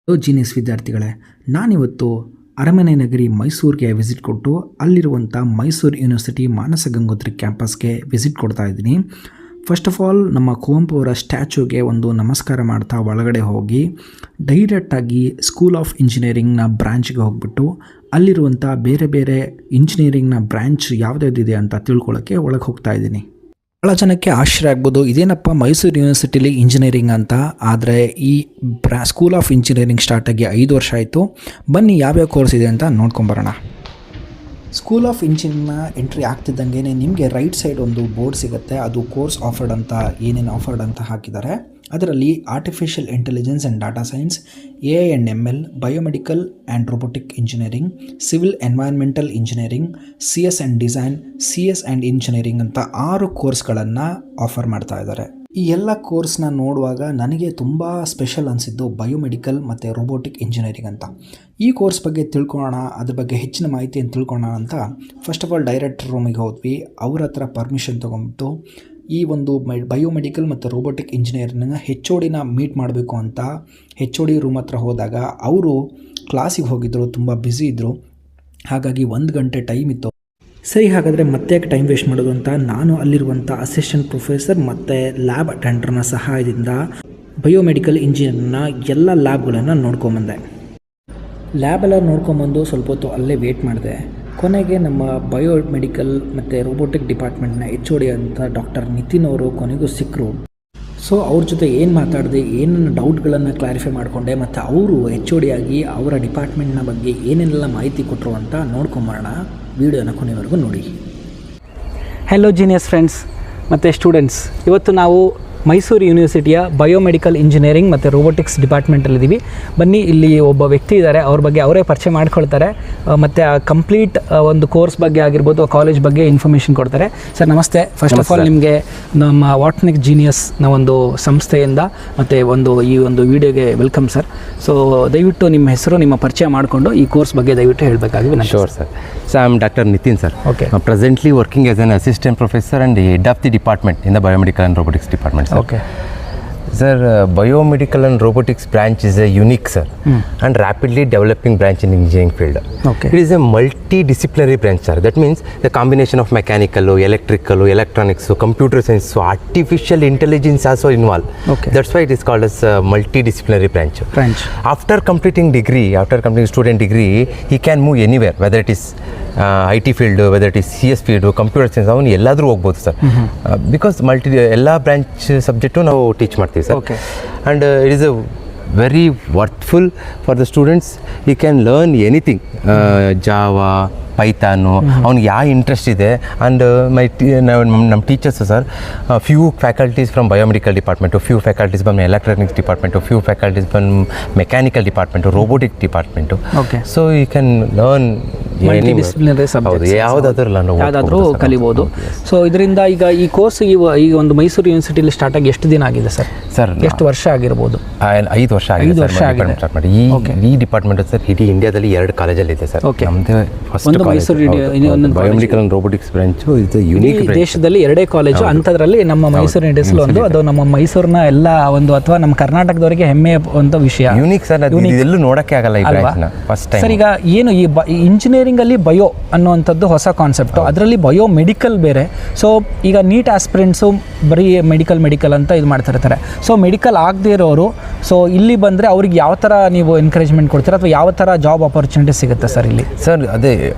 Genius ವಿದ್ಯಾರ್ಥಿಗಳೇ, ನಾನಿವತ್ತು ಅರಮನೆ ನಗರಿ ಮೈಸೂರಿಗೆ ವಿಸಿಟ್ ಕೊಟ್ಟು ಅಲ್ಲಿರುವಂಥ ಮೈಸೂರು ಯೂನಿವರ್ಸಿಟಿ ಮಾನಸ ಗಂಗೋತ್ರಿ ಕ್ಯಾಂಪಸ್ಗೆ ವಿಸಿಟ್ ಕೊಡ್ತಾ ಇದ್ದೀನಿ. ಫಸ್ಟ್ ಆಫ್ ಆಲ್ ನಮ್ಮ ಕುವೆಂಪು ಅವರ ಸ್ಟ್ಯಾಚ್ಯೂಗೆ ಒಂದು ನಮಸ್ಕಾರ ಮಾಡ್ತಾ ಒಳಗಡೆ ಹೋಗಿ ಡೈರೆಕ್ಟಾಗಿ ಸ್ಕೂಲ್ ಆಫ್ ಇಂಜಿನಿಯರಿಂಗ್ನ ಬ್ರ್ಯಾಂಚ್ಗೆ ಹೋಗ್ಬಿಟ್ಟು ಅಲ್ಲಿರುವಂಥ ಬೇರೆ ಬೇರೆ ಇಂಜಿನಿಯರಿಂಗ್ನ ಬ್ರ್ಯಾಂಚ್ ಯಾವುದ್ಯಾವುದಿದೆ ಅಂತ ತಿಳ್ಕೊಳ್ಳೋಕ್ಕೆ ಒಳಗೆ ಹೋಗ್ತಾ ಇದ್ದೀನಿ. ಭಾಳ ಜನಕ್ಕೆ ಆಶ್ಚರ್ಯ ಆಗ್ಬೋದು, ಇದೇನಪ್ಪ ಮೈಸೂರು ಯೂನಿವರ್ಸಿಟಿಲಿ ಇಂಜಿನಿಯರಿಂಗ್ ಅಂತ. ಆದರೆ ಈ ಸ್ಕೂಲ್ ಆಫ್ ಇಂಜಿನಿಯರಿಂಗ್ ಸ್ಟಾರ್ಟಾಗಿ 5 ವರ್ಷ ಆಯಿತು. ಬನ್ನಿ ಯಾವ್ಯಾವ ಕೋರ್ಸ್ ಇದೆ ಅಂತ ನೋಡ್ಕೊಂಬರೋಣ. ಸ್ಕೂಲ್ ಆಫ್ ಇಂಜಿನಿಯರಿಂಗ್ನ ಎಂಟ್ರಿ ಆಗ್ತಿದ್ದಂಗೆ ನಿಮಗೆ ರೈಟ್ ಸೈಡ್ ಒಂದು ಬೋರ್ಡ್ ಸಿಗುತ್ತೆ. ಅದು ಕೋರ್ಸ್ ಆಫರ್ಡ್ ಅಂತ ಏನೇನು ಆಫರ್ಡ್ ಅಂತ ಹಾಕಿದ್ದಾರೆ. ಅದರಲ್ಲಿ artificial intelligence and data science, AI and ML, biomedical and robotic engineering, civil environmental engineering, CS and design, CS and engineering ಅಂತ 6 ಕೋರ್ಸ್ಗಳನ್ನು ಆಫರ್ ಮಾಡ್ತಾ ಇದ್ದಾರೆ. ಈ ಎಲ್ಲ ಕೋರ್ಸ್ನ ನೋಡುವಾಗ ನನಗೆ ತುಂಬ ಸ್ಪೆಷಲ್ ಅನಿಸಿದ್ದು ಬಯೋಮೆಡಿಕಲ್ ಮತ್ತು ರೋಬೋಟಿಕ್ ಇಂಜಿನಿಯರಿಂಗ್ ಅಂತ. ಈ ಕೋರ್ಸ್ ಬಗ್ಗೆ ತಿಳ್ಕೊಳ್ಳೋಣ, ಅದ್ರ ಬಗ್ಗೆ ಹೆಚ್ಚಿನ ಮಾಹಿತಿಯನ್ನು ತಿಳ್ಕೊಳ್ಳೋಣ ಅಂತ ಫಸ್ಟ್ ಆಫ್ ಆಲ್ ಡೈರೆಕ್ಟರ್ ರೂಮಿಗೆ ಹೋದ್ವಿ. ಅವ್ರ ಹತ್ರ ಪರ್ಮಿಷನ್ ತೊಗೊಂಬಿಟ್ಟು ಈ ಒಂದು ಬಯೋಮೆಡಿಕಲ್ ಮತ್ತು ರೋಬೋಟಿಕ್ ಇಂಜಿನಿಯರಿಂಗ್ನ HODನ ಮೀಟ್ ಮಾಡಬೇಕು ಅಂತ HOD ರೂಮ್ ಹತ್ರ ಹೋದಾಗ ಅವರು ಕ್ಲಾಸಿಗೆ ಹೋಗಿದ್ದರು, ತುಂಬ ಬ್ಯುಸಿ ಇದ್ದರು. ಹಾಗಾಗಿ 1 ಗಂಟೆ ಟೈಮ್ ಇತ್ತು. ಸರಿ, ಹಾಗಾದರೆ ಮತ್ತೆ ಟೈಮ್ ವೇಸ್ಟ್ ಮಾಡೋದು ಅಂತ ನಾನು ಅಲ್ಲಿರುವಂಥ ಅಸಿಸ್ಟೆಂಟ್ ಪ್ರೊಫೆಸರ್ ಮತ್ತು ಲ್ಯಾಬ್ ಅಟೆಂಡರ್ನ ಸಹಾಯದಿಂದ ಬಯೋಮೆಡಿಕಲ್ ಇಂಜಿನಿಯರ್ನ ಎಲ್ಲ ಲ್ಯಾಬ್ಗಳನ್ನು ನೋಡ್ಕೊಂಬಂದೆ. ಲ್ಯಾಬೆಲ್ಲ ನೋಡ್ಕೊಂಬಂದು ಸ್ವಲ್ಪ ಹೊತ್ತು ಅಲ್ಲೇ ವೇಟ್ ಮಾಡಿದೆ. ಕೊನೆಗೆ ನಮ್ಮ ಬಯೋಮೆಡಿಕಲ್ ಮತ್ತು ರೋಬೋಟಿಕ್ ಡಿಪಾರ್ಟ್ಮೆಂಟ್ನ HOD ಅಂತ ಡಾಕ್ಟರ್ ನಿತಿನ್ ಅವರು ಕೊನೆಗೂ ಸಿಕ್ಕರು. ಸೊ ಅವ್ರ ಜೊತೆ ಏನು ಮಾತಾಡಿದೆ, ಏನೇನು ಡೌಟ್ಗಳನ್ನು ಕ್ಲಾರಿಫೈ ಮಾಡಿಕೊಂಡೆ ಮತ್ತು ಅವರು HOD ಆಗಿ ಅವರ ಡಿಪಾರ್ಟ್ಮೆಂಟ್ನ ಬಗ್ಗೆ ಏನೇನೆಲ್ಲ ಮಾಹಿತಿ ಕೊಟ್ಟರು ಅಂತ ನೋಡ್ಕೊಂಬರೋಣ. ವಿಡಿಯೋನ ಕೊನೆವರೆಗೂ ನೋಡಿ. ಹಲೋ ಜೀನಿಯಸ್ ಫ್ರೆಂಡ್ಸ್ ಮತ್ತು ಸ್ಟೂಡೆಂಟ್ಸ್, ಇವತ್ತು ನಾವು ಮೈಸೂರು ಯೂನಿವರ್ಸಿಟಿಯ ಬಯೋಮೆಡಿಕಲ್ ಇಂಜಿನಿಯರಿಂಗ್ ಮತ್ತು ರೋಬೋಟಿಕ್ಸ್ ಡಿಪಾರ್ಟ್ಮೆಂಟಲ್ಲಿದ್ದೀವಿ. ಬನ್ನಿ, ಇಲ್ಲಿ ಒಬ್ಬ ವ್ಯಕ್ತಿ ಇದ್ದಾರೆ, ಅವ್ರ ಬಗ್ಗೆ ಅವರೇ ಪರಿಚಯ ಮಾಡ್ಕೊಳ್ತಾರೆ ಮತ್ತು ಆ ಕಂಪ್ಲೀಟ್ ಒಂದು ಕೋರ್ಸ್ ಬಗ್ಗೆ ಆಗಿರ್ಬೋದು, ಕಾಲೇಜ್ ಬಗ್ಗೆ ಇನ್ಫಾರ್ಮೇಷನ್ ಕೊಡ್ತಾರೆ. ಸರ್ ನಮಸ್ತೆ. ಫಸ್ಟ್ ಆಫ್ ಆಲ್ ನಿಮಗೆ ನಮ್ಮ ವಾಟ್ನಿಕ್ ಜೀನಿಯಸ್ನ ಒಂದು ಸಂಸ್ಥೆಯಿಂದ ಮತ್ತು ಈ ಒಂದು ವಿಡಿಯೋಗೆ ವೆಲ್ಕಮ್ ಸರ್. ಸೊ ದಯವಿಟ್ಟು ನಿಮ್ಮ ಹೆಸರು, ನಿಮ್ಮ ಪರಿಚಯ ಮಾಡಿಕೊಂಡು ಈ ಕೋರ್ಸ್ ಬಗ್ಗೆ ದಯವಿಟ್ಟು ಹೇಳಬೇಕಾಗಿ. Sure sir. So I am Dr. Nitin sir. Okay. Presently working as an assistant professor and head of the department in the biomedical and robotics department sir. Okay. Sir, biomedical and robotics branch is a unique sir and rapidly developing branch in engineering field. Okay. It is a multidisciplinary branch sir. That means the combination of mechanical, electrical, electronics, computer science, artificial intelligence also involved. Okay. That's why it is called as a multidisciplinary branch. After completing student degree, he can move anywhere, whether it is IT field, whether it is CS field, computer science, ಅವನು ಎಲ್ಲಾದರೂ ಹೋಗ್ಬೋದು sir. Because ಎಲ್ಲ branch subject ನಾವು teach ಮಾಡ್ತೀವಿ sir. And it is a very worthful for the students. You can learn anything, Java, Python, ಅವ್ನಿಗೆ ಯಾವ interest ಇದೆ. ಆ್ಯಂಡ್ ನಮ್ಮ teachers sir, few faculties from biomedical department, few faculties from electronics department, few faculties from mechanical department, robotic department. So you can learn multidisciplinary subjects, ಯಾವುದಾದ್ರೂ ಕಲಿಬೋದು. So ಇದರಿಂದ ಈಗ ಈ ಕೋರ್ಸ್ ಈಗ ಒಂದು ಮೈಸೂರು ಯೂನಿವರ್ಸಿಟಿಯಲ್ಲಿ ಸ್ಟಾರ್ಟ್ ಆಗಿ ಎಷ್ಟು ದಿನ ಆಗಿದೆ ಸರ್? ಸರ್ ಎಷ್ಟು ವರ್ಷ ಆಗಿರ್ಬೋದು? 5 ವರ್ಷ ಆಗಿದೆ ಸ್ಟಾರ್ಟ್ ಮಾಡಿ. ಈ ಡಿಪಾರ್ಟ್ಮೆಂಟ್ ಸರ್ ಇಡೀ ಇಂಡಿಯಾದಲ್ಲಿ 2 ಕಾಲೇಜಲ್ಲಿ ಇದೆ ಸರ್. ನಮ್ಮದೇ first biomedical and robotics branch ಇದು ಯೂನಿಕ್. ದೇಶದಲ್ಲಿ 2 ಕಾಲೇಜು, ಅಂಥದ್ರಲ್ಲಿ ನಮ್ಮ ಮೈಸೂರು ಯೂನಿವರ್ಸಿಟಿ ಒಂದು, ಅದು ನಮ್ಮ ಮೈಸೂರಿನ ಎಲ್ಲ ಒಂದು ಅಥವಾ ನಮ್ಮ ಕರ್ನಾಟಕದವರಿಗೆ ಹೆಮ್ಮೆ ಅಂತ ವಿಷಯ. ಯೂನಿಕ್ ಸರ್, ಇದೆಲ್ಲೂ ನೋಡೋಕ್ಕೆ ಆಗಲ್ಲ ಈ ಬ್ರಾಂಚ್ನ ಫಸ್ಟ್ ಟೈಮ್. ಸರ್ ಈಗ ಏನು ಈ ಇಂಜಿನಿಯರಿಂಗ್ ಅಲ್ಲಿ ಬಯೋ ಅನ್ನುವಂಥದ್ದು ಹೊಸ ಕಾನ್ಸೆಪ್ಟು, ಅದರಲ್ಲಿ ಬಯೋ ಮೆಡಿಕಲ್ ಬೇರೆ. ಸೊ ಈಗ ನೀಟ್ ಆಸ್ಪಿರೆಂಟ್ಸು ಬರೀ ಮೆಡಿಕಲ್ ಅಂತ ಇದು ಮಾಡ್ತಾ ಇರ್ತಾರೆ. ಸೊ ಮೆಡಿಕಲ್ ಆಗದೇ ಇರೋರು ಸೊ ಇಲ್ಲಿ ಬಂದರೆ ಅವ್ರಿಗೆ ಯಾವ ಥರ ನೀವು ಎನ್ಕರೇಜ್ಮೆಂಟ್ ಕೊಡ್ತೀರಾ ಅಥವಾ ಯಾವ ಥರ ಜಾಬ್ ಆಪರ್ಚುನಿಟಿ ಸಿಗುತ್ತೆ ಸರ್ ಇಲ್ಲಿ? ಸರ್ ಅದೇ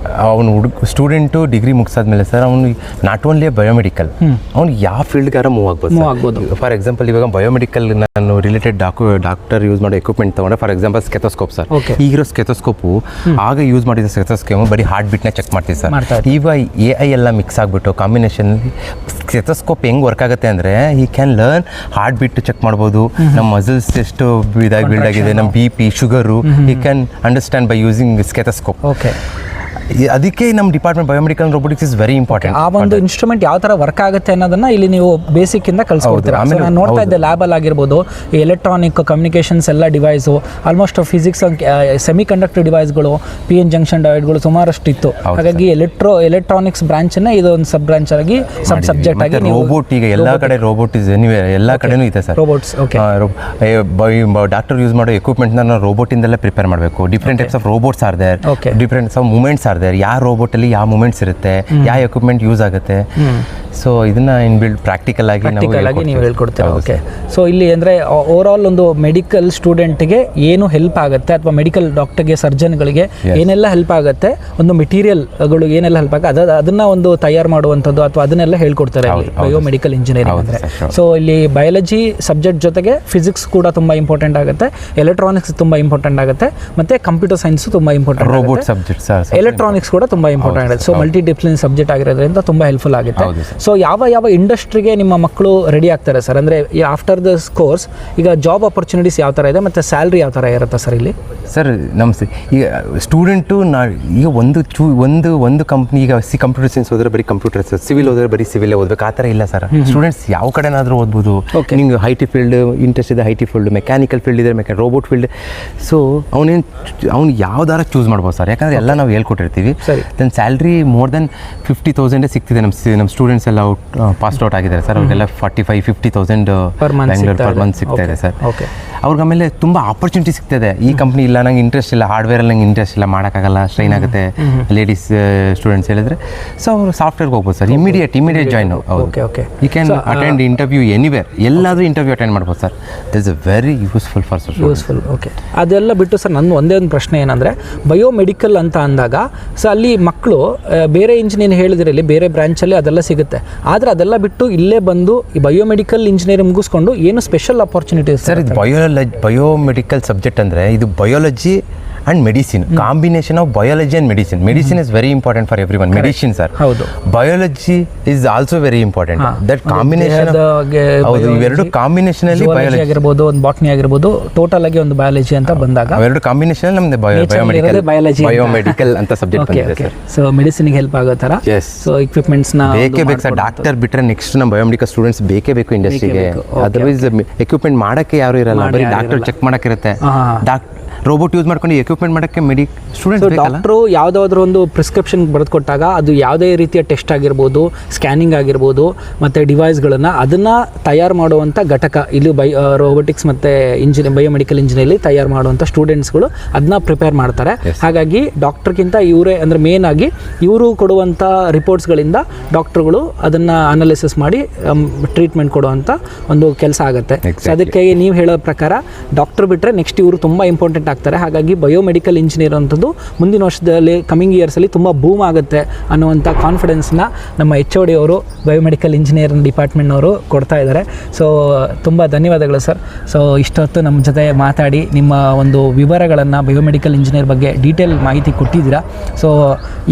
ಅವನು ಸ್ಟೂಡೆಂಟು ಡಿಗ್ರಿ ಮುಗಿಸಾದ್ಮೇಲೆ ಸರ್ ಅವನು ನಾಟ್ ಓನ್ಲಿ ಬಯೋಮೆಡಿಕಲ್, ಅವ್ನಿಗೆ ಯಾವ ಫೀಲ್ಡ್ಗಾರ ಮೂವ್ ಆಗ್ಬೋದು. ಫಾರ್ ಎಕ್ಸಾಂಪಲ್ ಇವಾಗ ಬಯೋಮೆಡಿಕಲ್ ನಾನು ರಿಲೇಟೆಡ್ ಡಾಕ್ಟರ್ ಯೂಸ್ ಮಾಡೋ ಎಕ್ವಿಪ್ಮೆಂಟ್ ತೊಗೊಂಡ್ರೆ, ಫಾರ್ ಎಕ್ಸಾಂಪಲ್ ಸ್ಕೆಥೋಸ್ಕೋಪ್ ಸರ್. ಈಗಿರೋ ಸ್ಕೆಥೋಸ್ಕೋಪು ಆಗ ಯೂಸ್ ಮಾಡಿದ ಸ್ಕೆಥೋಸ್ಕೋಪ್ ಬರೀ ಹಾರ್ಟ್ ಬೀಟ್ನ ಚೆಕ್ ಮಾಡ್ತೀವಿ ಸರ್. ಇವಾಗ AI ಎಲ್ಲ ಮಿಕ್ಸ್ ಆಗಿಬಿಟ್ಟು ಕಾಂಬಿನೇಷನ್ ಸ್ಕೆಥೋಸ್ಕೋಪ್ ಹೆಂಗೆ ವರ್ಕ್ ಆಗುತ್ತೆ ಅಂದರೆ, ಈ can learn heart beat check ಮಾಡ್ಬೋದು, ನಮ್ಮ ಮಸಲ್ಸ್ ಎಷ್ಟು ಬಿಲ್ಡ್ ಆಗಿದೆ, ನಮ್ಮ BP, ಶುಗರು, ಈ can understand by using stethoscope. Okay. ಅದಕ್ಕೆ ನಮ್ಮ department biomedical robotics is very important. ಆ ಒಂದು ಇನ್ಸ್ಟ್ರೂಮೆಂಟ್ ಯಾವ ಥರ ವರ್ಕ್ ಆಗುತ್ತೆ ಅನ್ನೋದನ್ನ ಇಲ್ಲಿ ನೀವು ಬೇಸಿಕ್ ಇಂದ ಕಲಿಸ್ಕೊಡ್ತೀರಾ. ನಾನು ನೋಡ್ತಾ ಇದ್ದೆ ಲ್ಯಾಬಲ್ಲಿ ಆಗಿರ್ಬೋದು, ಈ ಎಲೆಕ್ಟ್ರಾನಿಕ್ ಕಮ್ಯುನಿಕೇಷನ್ಸ್ ಎಲ್ಲ device, almost physics semiconductor ಡಿವೈಸ್ಗಳು, PN ಜಂಕ್ಷನ್ ಡಯೋಡ್ಗಳು ಸುಮಾರಷ್ಟು ಇತ್ತು. ಹಾಗಾಗಿ ಎಲೆಕ್ಟ್ರಾನಿಕ್ಸ್ ಬ್ರಾಂಚನ್ನ ಇದು ಒಂದು ಸಬ್ ಬ್ರಾಂಚ್ ಆಗಿ ಸಬ್ಜೆಕ್ಟ್ ಆಗಿ ರೋಬೋಟ್ ಈಗ ಎಲ್ಲ ಕಡೆ ರೋಬೋಟ್ ಇಸ್ ಎನಿವೇ ಎಲ್ಲ ಕಡೆನೂ ಇದೆ ಸರ್. ರೋಬೋಟ್ಸ್ ಡಾಕ್ಟರ್ ಯೂಸ್ ಮಾಡೋ ಎಕ್ವಿಪ್ಮೆಂಟ್ನ ನಾವು ರೋಬೋಟಿಂದೆಲ್ಲ ಪ್ರಿಪೇರ್ ಮಾಡಬೇಕು. Different types of robots are there, different of movements are there. ಯಾವ ರೋಬೋಟಲ್ಲಿ ಯಾವ ಮೂಮೆಂಟ್ಸ್ ಇರುತ್ತೆ, ಯಾವ ಎಕ್ವಿಪ್ಮೆಂಟ್ ಯೂಸ್ ಆಗುತ್ತೆ, ಸೊ ಇದನ್ನ ಇನ್ಬಿಲ್ಡ್ ಪ್ರಾಕ್ಟಿಕಲ್ ಆಗಿ ನೀವು ಹೇಳ್ಕೊಡ್ತೀರಾ. ಓಕೆ, ಸೊ ಇಲ್ಲಿ ಅಂದರೆ ಓವರ್ ಆಲ್ ಒಂದು ಮೆಡಿಕಲ್ ಸ್ಟೂಡೆಂಟ್ಗೆ ಏನು ಹೆಲ್ಪ್ ಆಗುತ್ತೆ, ಅಥವಾ ಮೆಡಿಕಲ್ ಡಾಕ್ಟರ್ಗೆ, ಸರ್ಜನ್ಗಳಿಗೆ ಏನೆಲ್ಲ ಹೆಲ್ಪ್ ಆಗುತ್ತೆ, ಒಂದು ಮೆಟೀರಿಯಲ್ಗಳು ಏನೆಲ್ಲ ಹೆಲ್ಪ್ ಆಗುತ್ತೆ ಅದನ್ನ ಒಂದು ತಯಾರು ಮಾಡುವಂಥದ್ದು ಅಥವಾ ಅದನ್ನೆಲ್ಲ ಹೇಳ್ಕೊಡ್ತಾರೆ ಬಯೋಮೆಡಿಕಲ್ ಇಂಜಿನಿಯರಿಂಗ್ ಅಂದರೆ. ಸೊ ಇಲ್ಲಿ ಬಯಾಲಜಿ ಸಬ್ಜೆಕ್ಟ್ ಜೊತೆಗೆ ಫಿಸಿಕ್ಸ್ ಕೂಡ ತುಂಬ ಇಂಪಾರ್ಟೆಂಟ್ ಆಗುತ್ತೆ, ಎಲೆಕ್ಟ್ರಾನಿಕ್ಸ್ ತುಂಬ ಇಂಪಾರ್ಟೆಂಟ್ ಆಗುತ್ತೆ, ಮತ್ತೆ ಕಂಪ್ಯೂಟರ್ ಸೈನ್ಸ್ ತುಂಬ ಇಂಪಾರ್ಟೆಂಟ್, ರೋಬೋಟ್ ಸಬ್ಜೆಕ್ಟ್, ಎಲೆಕ್ಟ್ರಾನಿಕ್ಸ್ ಕೂಡ ತುಂಬ ಇಂಪಾರ್ಟೆಂಟ್ ಆಗುತ್ತೆ. ಸೊ ಮಲ್ಟಿ ಡಿಸಿಪ್ಲಿನ್ ಸಬ್ಜೆಕ್ಟ್ ಆಗಿರೋದ್ರಿಂದ ತುಂಬ ಹೆಲ್ಪ್ಫುಲ್ ಆಗುತ್ತೆ. ಸೊ ಯಾವ ಇಂಡಸ್ಟ್ರಿಗೆ ನಿಮ್ಮ ಮಕ್ಕಳು ರೆಡಿ ಆಗ್ತಾರೆ ಸರ್? ಅಂದರೆ ಆಫ್ಟರ್ ದಿಸ್ ಕೋರ್ಸ್ ಈಗ ಜಾಬ್ ಆಪರ್ಚುನಿಟೀಸ್ ಯಾವ ಥರ ಇದೆ, ಮತ್ತು ಸ್ಯಾಲ್ರಿ ಯಾವ ಥರ ಇರುತ್ತೆ ಸರ್ ಇಲ್ಲಿ? ಸರ್ ನಮಸ್ತೆ. ಈಗ ಸ್ಟೂಡೆಂಟು ಈಗ ಒಂದು ಕಂಪ್ನಿ, ಈಗ ಕಂಪ್ಯೂಟರ್ ಸೈನ್ಸ್ ಹೋದರೆ ಬರೀ ಕಂಪ್ಯೂಟರ್, ಸಿವಿಲ್ ಹೋದರೆ ಬರೀ ಸಿವಿಲ್ ಓದಬೇಕು ಆ ಥರ ಇಲ್ಲ ಸರ್. ಸ್ಟೂಡೆಂಟ್ಸ್ ಯಾವ ಕಡೆನಾದರೂ ಓದ್ಬೋದು. ನಿಮ್ಗೆ ಐ.ಟಿ ಫೀಲ್ಡ್ ಇಂಟ್ರೆಸ್ಟ್ ಇದೆ, ಐ.ಟಿ ಫೀಲ್ಡ್, ಮೆಕ್ಯಾನಿಕಲ್ ಫೀಲ್ಡ್ ಇದೆ, ರೋಬೋಟ್ ಫೀಲ್ಡ್. ಸೊ ಅವ್ನು ಯಾವ್ದಾರ ಚೂಸ್ ಮಾಡ್ಬೋದು ಸರ್, ಯಾಕಂದರೆ ಎಲ್ಲ ನಾವು ಹೇಳ್ಕೊಟ್ಟಿರ್ತೀವಿ. ದೆನ್ ಸ್ಯಾಲ್ರಿ ಮೋರ್ ದೆನ್ 50,000 ಸಿಗ್ತಿದೆ. ನಮ್ಮ ಸ್ಟೂಡೆಂಟ್ಸ್ ಎಲ್ಲ ಪಾಸ್ಟ್ ಔಟ್ ಆಗಿದ್ದಾರೆ ಸರ್, ಅವ್ರಿಗೆಲ್ಲ 45,000-50,000 ಬ್ಯಾಂಗ್ಳೂರ್ ಪರ್ ಮಂತ್ ಸಿಗ್ತಾ ಇದೆ ಸರ್. ಅವ್ರಿಗೆ ಆಮೇಲೆ ತುಂಬ ಆಪರ್ಚುನಿಟಿ ಸಿಗ್ತದೆ. ಈ ಕಂಪ್ನಿ ಇಲ್ಲ, ನಂಗೆ ಇಂಟ್ರೆಸ್ಟ್ ಇಲ್ಲ, ಹಾರ್ಡ್ವೇರಲ್ಲಿ ನಂಗೆ ಇಂಟ್ರೆಸ್ಟ್ ಇಲ್ಲ, ಮಾಡೋಕ್ಕಾಗಲ್ಲ, ಸ್ಟ್ರೈನ್ ಆಗುತ್ತೆ ಲೇಡೀಸ್ ಸ್ಟೂಡೆಂಟ್ಸ್ ಹೇಳಿದ್ರೆ, ಸೊ ಅವರು ಸಾಫ್ಟ್ವೇರ್ಗೆ ಹೋಗ್ಬೋದು sir. Immediate join. You can attend interview anywhere, ಎಲ್ಲಾದರೂ ಇಂಟರ್ವ್ಯೂ ಅಟೆಂಡ್ ಮಾಡ್ಬೋದು sir. This is very useful for useful. Okay, ಅದೆಲ್ಲ ಬಿಟ್ಟು ಸರ್ ನನ್ನ ಒಂದೇ ಒಂದು ಪ್ರಶ್ನೆ ಏನಂದರೆ, ಬಯೋಮೆಡಿಕಲ್ ಅಂತ ಅಂದಾಗ ಸೊ ಅಲ್ಲಿ ಮಕ್ಕಳು ಬೇರೆ ಇಂಜಿನಿಯರ್ ಹೇಳಿದ್ರಲ್ಲಿ ಬೇರೆ ಬ್ರಾಂಚಲ್ಲಿ ಅದೆಲ್ಲ ಸಿಗುತ್ತೆ, ಆದರೆ ಅದೆಲ್ಲ ಬಿಟ್ಟು ಇಲ್ಲೇ ಬಂದು ಈ ಬಯೋಮೆಡಿಕಲ್ ಇಂಜಿನಿಯರಿಂಗ್ ಮುಗಿಸ್ಕೊಂಡು ಏನು ಸ್ಪೆಷಲ್ ಆಪರ್ಚುನಿಟೀಸ್ ಸರ್? ಇದು ಬಯೋಮೆಡಿಕಲ್ ಸಬ್ಜೆಕ್ಟ್ ಅಂದರೆ ಇದು biology and medicine, combination of biology and medicine. Medicine is very important for everyone. Medicine sir, biology is also very important. That combination ಹೌದು, ಇವೆರಡು ಕಾಂಬಿನೇಷನ್ ಅಲ್ಲಿ biology ಆಗಿರಬಹುದು, ಒಂದು ಬಾಟ್ನಿ ಆಗಿರಬಹುದು, total ಆಗಿ ಒಂದು ಬಯಾಲಜಿ ಅಂತ ಬಂದಾಗ ಅವೆರಡು ಕಾಂಬಿನೇಷನ್ ನಮ್ದು ಬಯೋಮೆಡಿಕಲ್ ಅಂತ ಸಬ್ಜೆಕ್ಟ್ ಬಂದಿದೆ ಸರ್. ಸೊ ಮೆಡಿಸಿನ್ ಗೆ ಹೆಲ್ಪ್ ಆಗೋ ತರ. ಸೊ ಎಕ್ವಿಪ್ಮೆಂಟ್ಸ್ ನ ಬೇಕು ಸರ್. ಡಾಕ್ಟರ್ ಬಿಟ್ರೆ ನೆಕ್ಸ್ಟ್ ನಮ್ಮ ಬಯೋಮೆಡಿಕಲ್ ಸ್ಟೂಡೆಂಟ್ಸ್ ಬೇಕೇ ಬೇಕು ಇಂಡಸ್ಟ್ರಿಗೆ. ಅದರ್ವೈಸ್ ಎಕ್ವಿಪ್ಮೆಂಟ್ ಮಾಡಕ್ಕೆ ಯಾರು ಇರಲ್ಲ, ಬರೀ ಡಾಕ್ಟರ್ ಚೆಕ್ ಮಾಡಕ್ಕಿರುತ್ತೆ. ರೋಬೋಟ್ ಯೂಸ್ ಮಾಡ್ಕೊಂಡು ಎಕ್ವಿಪ್ಮೆಂಟ್ ಮಾಡೋಕ್ಕೆ ಸ್ಟೂಡೆಂಟ್ಸ್ ಡಾಕ್ಟ್ರು ಯಾವುದಾದ್ರೂ ಒಂದು ಪ್ರಿಸ್ಕ್ರಿಪ್ಷನ್ ಬರೆದು ಕೊಟ್ಟಾಗ ಅದು ಯಾವುದೇ ರೀತಿಯ ಟೆಸ್ಟ್ ಆಗಿರ್ಬೋದು, ಸ್ಕ್ಯಾನಿಂಗ್ ಆಗಿರ್ಬೋದು, ಮತ್ತು ಡಿವೈಸ್ಗಳನ್ನು ಅದನ್ನು ತಯಾರು ಮಾಡುವಂಥ ಘಟಕ ಇಲ್ಲಿ ರೋಬೋಟಿಕ್ಸ್ ಮತ್ತು ಬಯೋಮೆಡಿಕಲ್ ಇಂಜಿನಿಯರಿಂಗ್ ತಯಾರು ಮಾಡುವಂಥ ಸ್ಟೂಡೆಂಟ್ಸ್ಗಳು ಅದನ್ನ ಪ್ರಿಪೇರ್ ಮಾಡ್ತಾರೆ. ಹಾಗಾಗಿ ಡಾಕ್ಟ್ರ್ಗಿಂತ ಇವರೇ ಅಂದರೆ ಮೇನ್ ಆಗಿ ಇವರು ಕೊಡುವಂಥ ರಿಪೋರ್ಟ್ಸ್ಗಳಿಂದ ಡಾಕ್ಟ್ರುಗಳು ಅದನ್ನು ಅನಾಲಿಸಿಸ್ ಮಾಡಿ ಟ್ರೀಟ್ಮೆಂಟ್ ಕೊಡುವಂಥ ಒಂದು ಕೆಲಸ ಆಗುತ್ತೆ. ಸೊ ಅದಕ್ಕೆ ನೀವು ಹೇಳೋ ಪ್ರಕಾರ ಡಾಕ್ಟ್ರ್ ಬಿಟ್ಟರೆ ನೆಕ್ಸ್ಟ್ ಇವರು ತುಂಬ ಇಂಪಾರ್ಟೆಂಟ್ ಆಗ್ತಾರೆ. ಹಾಗಾಗಿ ಬಯೋಮೆಡಿಕಲ್ ಇಂಜಿನಿಯರ್ ಅಂಥದ್ದು ಮುಂದಿನ ವರ್ಷದಲ್ಲಿ ಕಮಿಂಗ್ ಇಯರ್ಸಲ್ಲಿ ತುಂಬ ಬೂಮ್ ಆಗುತ್ತೆ ಅನ್ನುವಂಥ ಕಾನ್ಫಿಡೆನ್ಸ್ನ ನಮ್ಮ HOD ಅವರು ಬಯೋಮೆಡಿಕಲ್ ಇಂಜಿನಿಯರಿಂಗ್ ಡಿಪಾರ್ಟ್ಮೆಂಟ್ನವರು ಕೊಡ್ತಾ ಇದ್ದಾರೆ. ಸೊ ತುಂಬ ಧನ್ಯವಾದಗಳು ಸರ್. ಸೊ ಇಷ್ಟೊತ್ತು ನಮ್ಮ ಜೊತೆ ಮಾತಾಡಿ ನಿಮ್ಮ ಒಂದು ವಿವರಗಳನ್ನು ಬಯೋಮೆಡಿಕಲ್ ಇಂಜಿನಿಯರ್ ಬಗ್ಗೆ ಡೀಟೇಲ್ ಮಾಹಿತಿ ಕೊಟ್ಟಿದ್ದೀರಾ. ಸೊ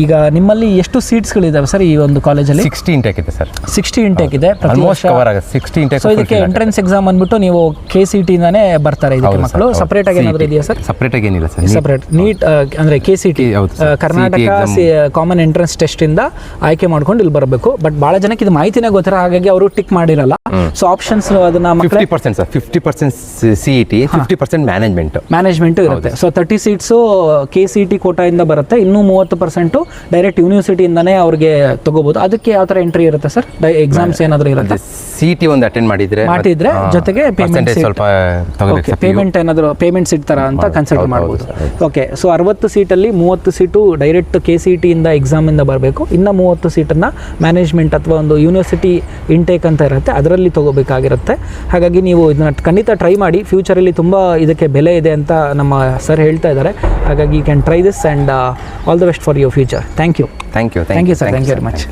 ಈಗ ನಿಮ್ಮಲ್ಲಿ ಎಷ್ಟು ಸೀಟ್ಸ್ಗಳಿದ್ದಾವೆ ಸರ್ ಈ ಒಂದು ಕಾಲೇಜಲ್ಲಿ? 60 ಇಂಟೇಕ್ ಇದೆ ಸರ್. 60 ಇಂಟೇಕ್ ಇದೆ ಪ್ರತಿ ವರ್ಷ. 60 ಇಂಟೇಕ್. ಸೊ ಇದಕ್ಕೆ ಎಂಟ್ರೆನ್ಸ್ ಎಕ್ಸಾಮ್ ಅಂದ್ಬಿಟ್ಟು ನೀವು KCT ಇಂದಾನೇ ಬರ್ತಾರೆ ಇದಕ್ಕೆ ಮಕ್ಕಳು? ಸಪ್ರೇಟ್ ಆಗಿ ಏನಾದರೂ ಇದೆಯಾ ಸರ್? ಸಪ್ರೇಟ್ ಆಗಿ ಏನಿಲ್ಲ ಸರ್. ಸಪ್ರೇಟ್ ನೀಟ್ ಅಂದರೆ KCT Karnataka common entrance test ಇಂದ ಆಯ್ಕೆ ಮಾಡ್ಕೊಂಡು ಇಲ್ಲಿ ಬರಬೇಕು. ಬಟ್ ಭಾಳ ಜನಕ್ಕೆ ಇದು ಮಾಹಿತಿನೇ ಗೊತ್ತಿರ, ಹಾಗಾಗಿ ಅವರು ಟಿಕ್ ಮಾಡಿರಲ್ಲ. ಸೊ ಆಪ್ಷನ್ಸ್ ಅದನ್ನ 50% ಸರ್. 50% CET, 50% ಮ್ಯಾನೇಜ್ಮೆಂಟ್ ಇರುತ್ತೆ. ಸೊ 30 ಸೀಟ್ಸು KCT ಕೋಟಾಯಿಂದ ಬರುತ್ತೆ, ಇನ್ನೂ 30% ಡೈರೆಕ್ಟ್ ಯೂನಿವರ್ಸಿಟಿಯಿಂದನೇ ಅವ್ರಿಗೆ ತಗೋಬಹುದು. ಅದಕ್ಕೆ ಯಾವ ಥರ ಎಂಟ್ರಿ ಇರುತ್ತೆ ಸರ್? ಎಕ್ಸಾಮ್ಸ್ ಏನಾದರೂ ಇರುತ್ತೆ? CET ಒಂದು ಅಟೆಂಡ್ ಮಾಡಿದ್ರೆ ಜೊತೆಗೆ ಪೇಮೆಂಟ್ ಸ್ವಲ್ಪ ತಗೋಬೇಕು. ಪೇಮೆಂಟ್ ಏನಾದರೂ ಪೇಮೆಂಟ್ ಸಿಗ್ತಾರ ಅಂತ ಕನ್ಸಿಡರ್ ಮಾಡ್ಬೋದು. Okay, so 60 ಸೀಟಲ್ಲಿ 30 seat direct KCT ಇಂದ ಎಕ್ಸಾಮಿಂದ ಬರಬೇಕು, ಇನ್ನು 30 ಸೀಟನ್ನು ಮ್ಯಾನೇಜ್ಮೆಂಟ್ ಅಥವಾ ಒಂದು ಯೂನಿವರ್ಸಿಟಿ ಇಂಟೇಕ್ ಅಂತ ಇರುತ್ತೆ ಅದರಲ್ಲಿ ತಗೋಬೇಕಾಗಿರುತ್ತೆ. ಹಾಗಾಗಿ ನೀವು ಇದನ್ನ ಖಂಡಿತ ಟ್ರೈ ಮಾಡಿ. ಫ್ಯೂಚರಲ್ಲಿ ತುಂಬ ಇದಕ್ಕೆ ಬೆಲೆ ಇದೆ ಅಂತ ನಮ್ಮ ಸರ್ ಹೇಳ್ತಾ ಇದ್ದಾರೆ. ಹಾಗಾಗಿ you can try this and all the best for your future. Thank you sir. Thank you very much.